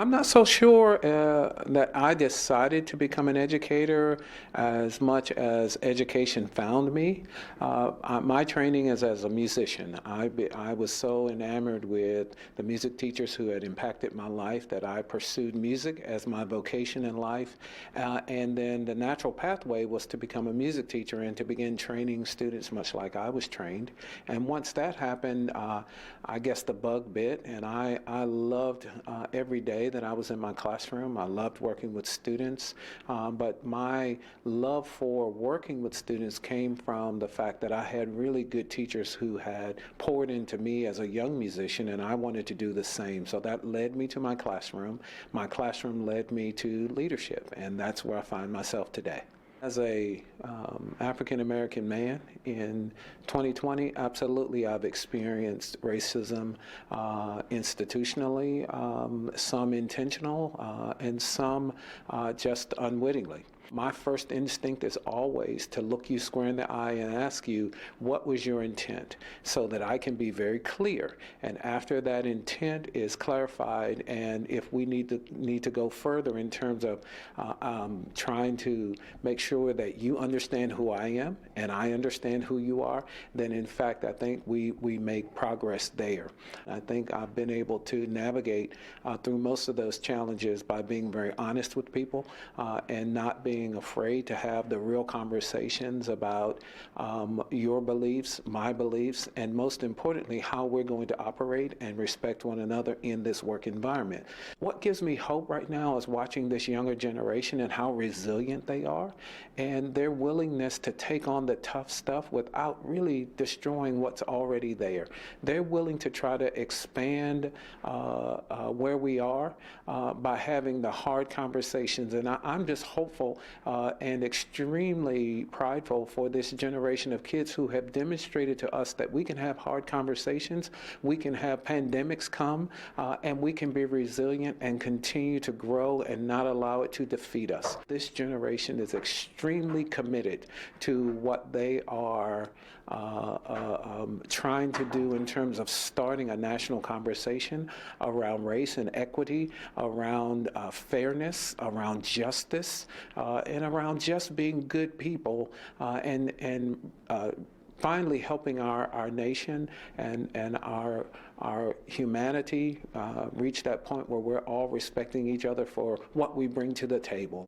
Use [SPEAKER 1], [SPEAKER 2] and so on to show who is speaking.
[SPEAKER 1] I'm not so sure that I decided to become an educator as much as education found me. My training is as a musician. I was so enamored with the music teachers who had impacted my life that I pursued music as my vocation in life. And then the natural pathway was to become a music teacher and to begin training students much like I was trained. And once that happened, I guess the bug bit, and I loved every day that I was in my classroom. I loved working with students, but my love for working with students came from the fact that I had really good teachers who had poured into me as a young musician, and I wanted to do the same. So that led me to my classroom. My classroom led me to leadership, and that's where I find myself today. As a African American man in 2020, absolutely I've experienced racism institutionally, some intentional, and some just unwittingly. My first instinct is always to look you square in the eye and ask you, what was your intent? So that I can be very clear. And after that intent is clarified, and if we need to go further in terms of trying to make sure that you understand who I am and I understand who you are, then in fact I think we make progress there. I think I've been able to navigate through most of those challenges by being very honest with people and not being afraid to have the real conversations about your beliefs, my beliefs, and most importantly, how we're going to operate and respect one another in this work environment. What gives me hope right now is watching this younger generation and how resilient they are and their willingness to take on the tough stuff without really destroying what's already there. They're willing to try to expand where we are by having the hard conversations, and I'm just hopeful and extremely prideful for this generation of kids who have demonstrated to us that we can have hard conversations, we can have pandemics come, and we can be resilient and continue to grow and not allow it to defeat us. This generation is extremely committed to what they are trying to do in terms of starting a national conversation around race and equity, around fairness, around justice, and around just being good people and finally helping our nation and our humanity reach that point where we're all respecting each other for what we bring to the table.